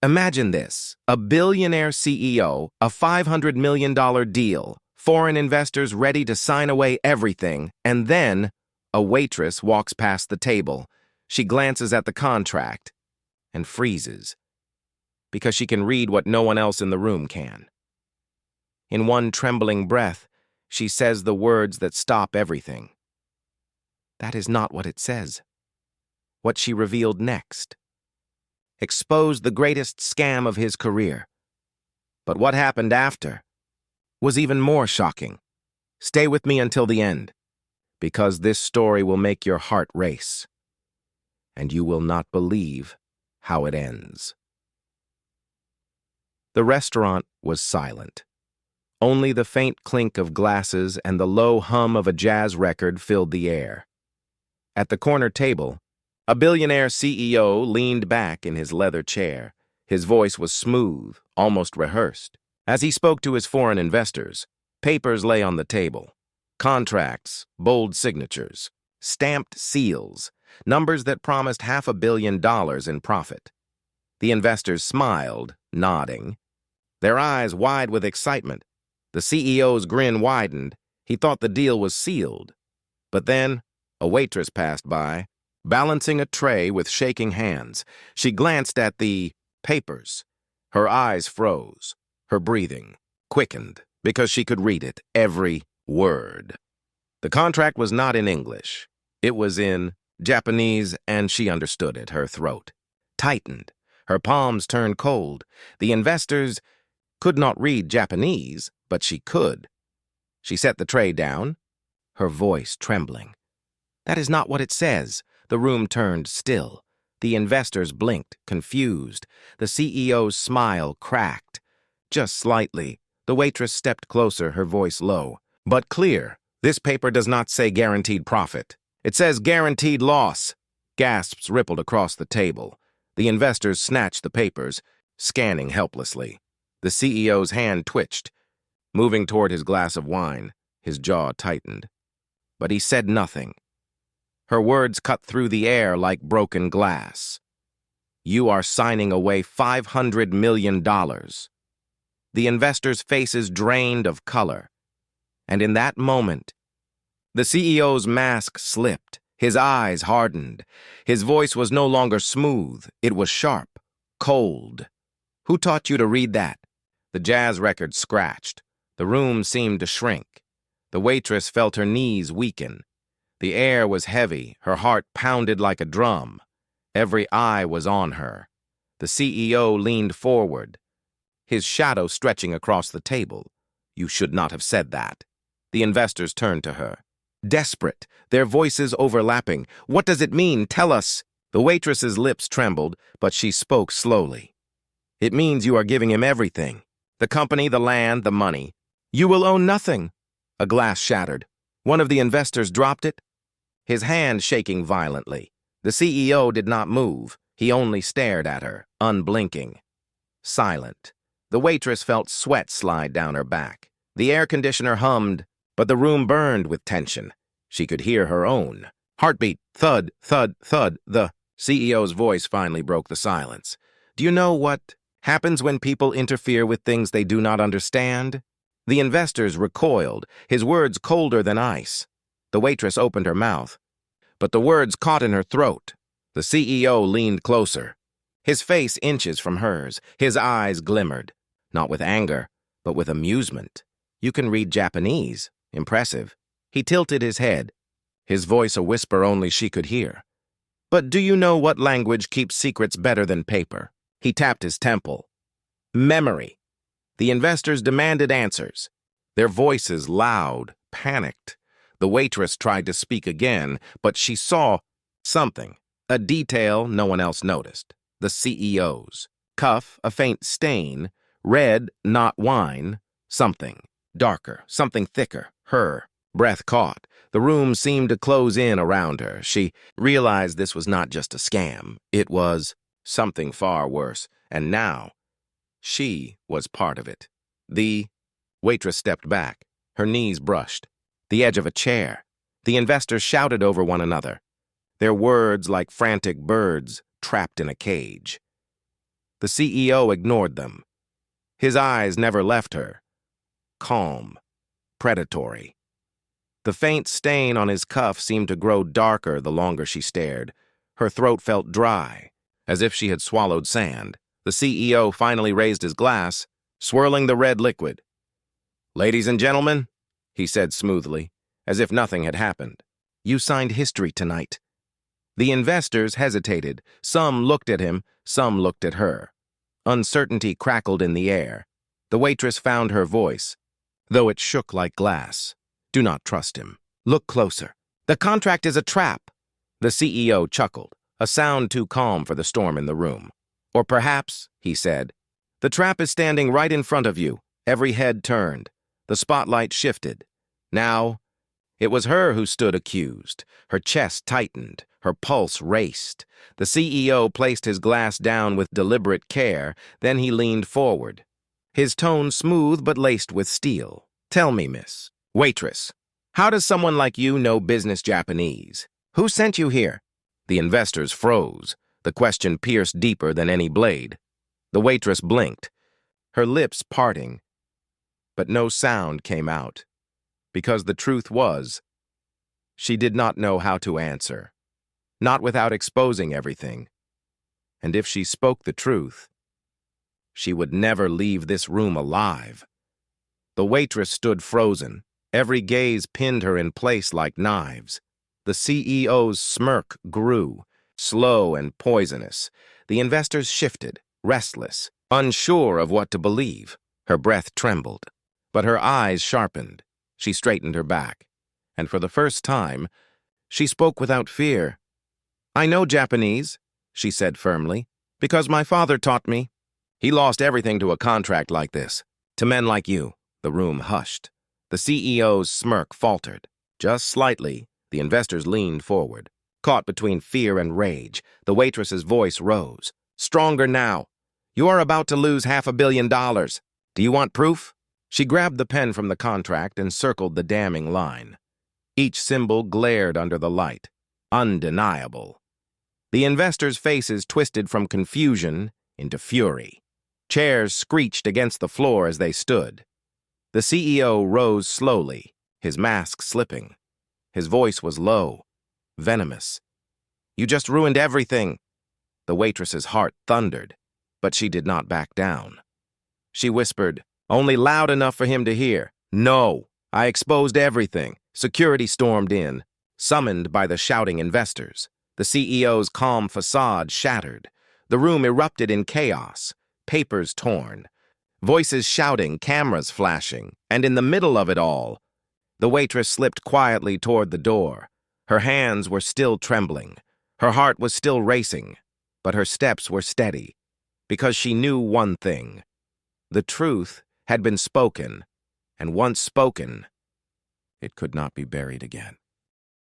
Imagine this, a billionaire CEO, a $500 million deal, foreign investors ready to sign away everything, and then a waitress walks past the table. She glances at the contract and freezes because she can read what no one else in the room can. In one trembling breath, she says the words that stop everything. That is not what it says. What she revealed next exposed the greatest scam of his career. But what happened after was even more shocking. Stay with me until the end, because this story will make your heart race, and you will not believe how it ends. The restaurant was silent. Only the faint clink of glasses and the low hum of a jazz record filled the air. At the corner table, a billionaire CEO leaned back in his leather chair. His voice was smooth, almost rehearsed. As he spoke to his foreign investors, papers lay on the table. Contracts, bold signatures, stamped seals, numbers that promised $500 million in profit. The investors smiled, nodding, their eyes wide with excitement. The CEO's grin widened. He thought the deal was sealed. But then, a waitress passed by, balancing a tray with shaking hands. She glanced at the papers. Her eyes froze. Her breathing quickened because she could read it, every word. The contract was not in English. It was in Japanese, and she understood it. Her throat tightened. Her palms turned cold. The investors could not read Japanese, but she could. She set the tray down, her voice trembling. That is not what it says. The room turned still. The investors blinked, confused. The CEO's smile cracked. Just slightly. The waitress stepped closer, her voice low, but clear. This paper does not say guaranteed profit. It says guaranteed loss. Gasps rippled across the table. The investors snatched the papers, scanning helplessly. The CEO's hand twitched, moving toward his glass of wine. His jaw tightened. But he said nothing. Her words cut through the air like broken glass. You are signing away $500 million. The investors' faces drained of color. And in that moment, the CEO's mask slipped. His eyes hardened. His voice was no longer smooth. It was sharp, cold. Who taught you to read that? The jazz record scratched. The room seemed to shrink. The waitress felt her knees weaken. The air was heavy. Her heart pounded like a drum. Every eye was on her. The CEO leaned forward, his shadow stretching across the table. You should not have said that. The investors turned to her, desperate, their voices overlapping. What does it mean? Tell us. The waitress's lips trembled, but she spoke slowly. It means you are giving him everything. The company, the land, the money. You will own nothing. A glass shattered. One of the investors dropped it, his hand shaking violently. The CEO did not move. He only stared at her, unblinking. Silent. The waitress felt sweat slide down her back. The air conditioner hummed, but the room burned with tension. She could hear her own. Heartbeat, thud, thud, thud. The CEO's voice finally broke the silence. Do you know what happens when people interfere with things they do not understand? The investors recoiled, his words colder than ice. The waitress opened her mouth, but the words caught in her throat. The CEO leaned closer, his face inches from hers. His eyes glimmered, not with anger, but with amusement. You can read Japanese. Impressive. He tilted his head, his voice a whisper only she could hear. But do you know what language keeps secrets better than paper? He tapped his temple. Memory. The investors demanded answers, their voices loud, panicked. The waitress tried to speak again, but she saw something, a detail no one else noticed. The CEO's cuff, a faint stain, red, not wine, something darker, something thicker, her breath caught. The room seemed to close in around her. She realized this was not just a scam. It was something far worse, and now she was part of it. The waitress stepped back, her knees brushed. The edge of a chair. The investors shouted over one another, their words like frantic birds trapped in a cage. The CEO ignored them. His eyes never left her. Calm, predatory. The faint stain on his cuff seemed to grow darker the longer she stared. Her throat felt dry, as if she had swallowed sand. The CEO finally raised his glass, swirling the red liquid. "Ladies and gentlemen," he said smoothly, as if nothing had happened, "you signed history tonight." The investors hesitated. Some looked at him, some looked at her. Uncertainty crackled in the air. The waitress found her voice, though it shook like glass. "Do not trust him. Look closer. The contract is a trap." The CEO chuckled, a sound too calm for the storm in the room. "Or perhaps," he said, "the trap is standing right in front of you." Every head turned. The spotlight shifted. Now, it was her who stood accused. Her chest tightened. Her pulse raced. The CEO placed his glass down with deliberate care, then he leaned forward. His tone smooth but laced with steel. "Tell me, Miss Waitress, how does someone like you know business Japanese? Who sent you here?" The investors froze. The question pierced deeper than any blade. The waitress blinked, her lips parting, but no sound came out, because the truth was, she did not know how to answer, not without exposing everything. And if she spoke the truth, she would never leave this room alive. The waitress stood frozen. Every gaze pinned her in place like knives. The CEO's smirk grew, slow and poisonous. The investors shifted, restless, unsure of what to believe. Her breath trembled, but her eyes sharpened. She straightened her back, and for the first time, she spoke without fear. "I know Japanese," she said firmly, "because my father taught me." "He lost everything to a contract like this. To men like you." The room hushed. The CEO's smirk faltered. Just slightly, the investors leaned forward. Caught between fear and rage, the waitress's voice rose. "Stronger now. You are about to lose $500 million. Do you want proof?" She grabbed the pen from the contract and circled the damning line. Each symbol glared under the light. Undeniable. The investors' faces twisted from confusion into fury. Chairs screeched against the floor as they stood. The CEO rose slowly, his mask slipping. His voice was low, venomous. "You just ruined everything." The waitress's heart thundered, but she did not back down. She whispered, only loud enough for him to hear, "No, I exposed everything." Security stormed in, summoned by the shouting investors. The CEO's calm facade shattered. The room erupted in chaos, papers torn, voices shouting, cameras flashing, and in the middle of it all, the waitress slipped quietly toward the door. Her hands were still trembling. Her heart was still racing, but her steps were steady, because she knew one thing. The truth had been spoken, and once spoken, it could not be buried again.